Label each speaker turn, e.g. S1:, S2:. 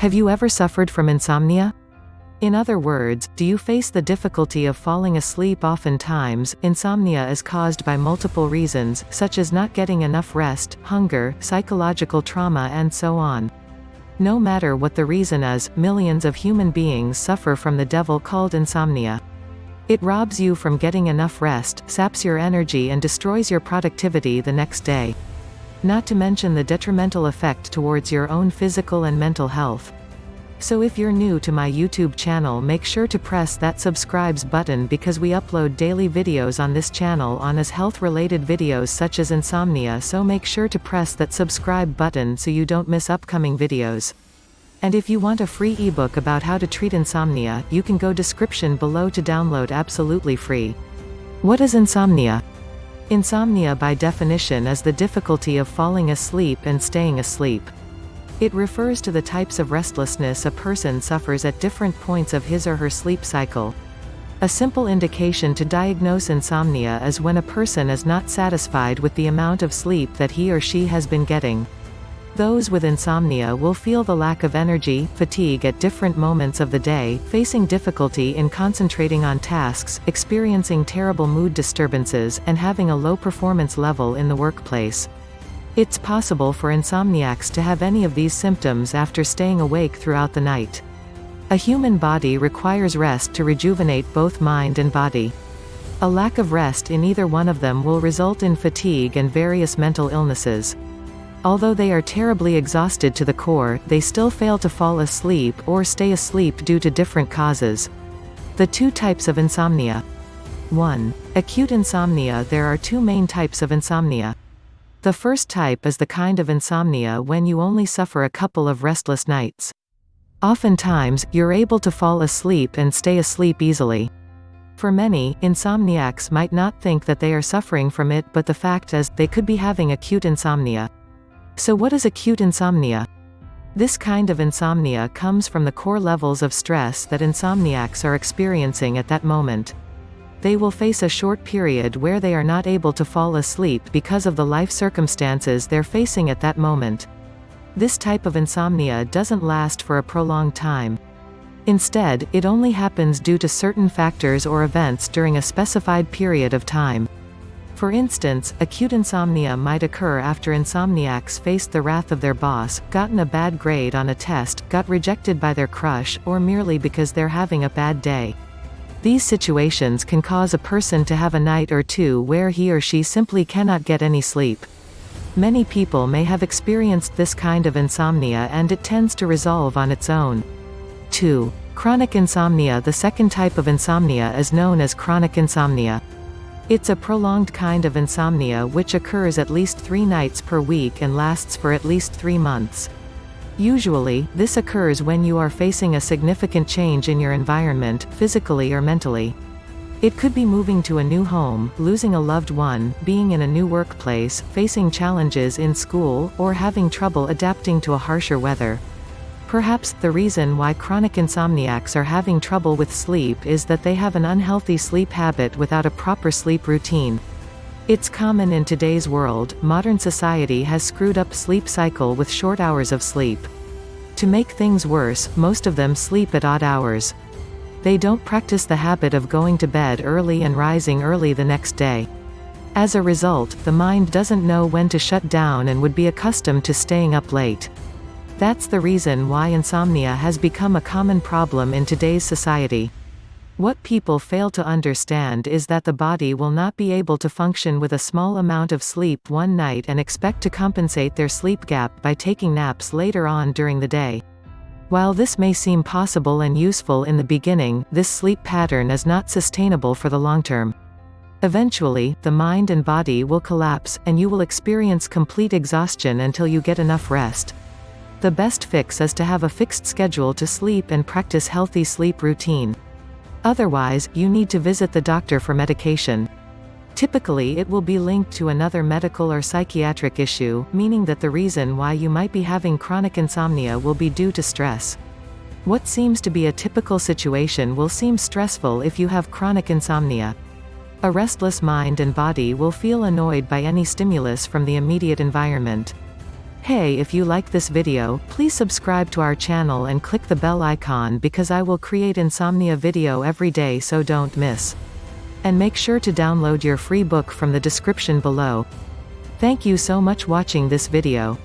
S1: Have you ever suffered from insomnia? In other words, do you face the difficulty of falling asleep? Oftentimes, insomnia is caused by multiple reasons, such as not getting enough rest, hunger, psychological trauma, and so on. No matter what the reason is, millions of human beings suffer from the devil called insomnia. It robs you from getting enough rest, saps your energy, and destroys your productivity the next day. Not to mention the detrimental effect towards your own physical and mental health. So if you're new to my YouTube channel, make sure to press that subscribe button because we upload daily videos on this channel on as health-related videos such as insomnia, so make sure to press that subscribe button so you don't miss upcoming videos. And if you want a free ebook about how to treat insomnia, you can go description below to download absolutely free. What is insomnia? Insomnia by definition is the difficulty of falling asleep and staying asleep. It refers to the types of restlessness a person suffers at different points of his or her sleep cycle. A simple indication to diagnose insomnia is when a person is not satisfied with the amount of sleep that he or she has been getting. Those with insomnia will feel the lack of energy, fatigue at different moments of the day, facing difficulty in concentrating on tasks, experiencing terrible mood disturbances, and having a low performance level in the workplace. It's possible for insomniacs to have any of these symptoms after staying awake throughout the night. A human body requires rest to rejuvenate both mind and body. A lack of rest in either one of them will result in fatigue and various mental illnesses. Although they are terribly exhausted to the core, they still fail to fall asleep or stay asleep due to different causes. The two types of insomnia. 1. Acute insomnia. There are two main types of insomnia. The first type is the kind of insomnia when you only suffer a couple of restless nights. Oftentimes, you're able to fall asleep and stay asleep easily. For many, insomniacs might not think that they are suffering from it, but the fact is, they could be having acute insomnia. So what is acute insomnia? This kind of insomnia comes from the core levels of stress that insomniacs are experiencing at that moment. They will face a short period where they are not able to fall asleep because of the life circumstances they're facing at that moment. This type of insomnia doesn't last for a prolonged time. Instead, it only happens due to certain factors or events during a specified period of time. For instance, acute insomnia might occur after insomniacs faced the wrath of their boss, gotten a bad grade on a test, got rejected by their crush, or merely because they're having a bad day. These situations can cause a person to have a night or two where he or she simply cannot get any sleep. Many people may have experienced this kind of insomnia, and it tends to resolve on its own. 2. Chronic insomnia. The second type of insomnia is known as chronic insomnia. It's a prolonged kind of insomnia which occurs at least 3 nights per week and lasts for at least 3 months. Usually, this occurs when you are facing a significant change in your environment, physically or mentally. It could be moving to a new home, losing a loved one, being in a new workplace, facing challenges in school, or having trouble adapting to a harsher weather. Perhaps the reason why chronic insomniacs are having trouble with sleep is that they have an unhealthy sleep habit without a proper sleep routine. It's common in today's world. Modern society has screwed up sleep cycle with short hours of sleep. To make things worse, most of them sleep at odd hours. They don't practice the habit of going to bed early and rising early the next day. As a result, the mind doesn't know when to shut down and would be accustomed to staying up late. That's the reason why insomnia has become a common problem in today's society. What people fail to understand is that the body will not be able to function with a small amount of sleep one night and expect to compensate their sleep gap by taking naps later on during the day. While this may seem possible and useful in the beginning, this sleep pattern is not sustainable for the long term. Eventually, the mind and body will collapse, and you will experience complete exhaustion until you get enough rest. The best fix is to have a fixed schedule to sleep and practice healthy sleep routine. Otherwise, you need to visit the doctor for medication. Typically, it will be linked to another medical or psychiatric issue, meaning that the reason why you might be having chronic insomnia will be due to stress. What seems to be a typical situation will seem stressful if you have chronic insomnia. A restless mind and body will feel annoyed by any stimulus from the immediate environment. Hey, if you like this video, please subscribe to our channel and click the bell icon because I will create insomnia video every day, so don't miss. And make sure to download your free book from the description below. Thank you so much watching this video.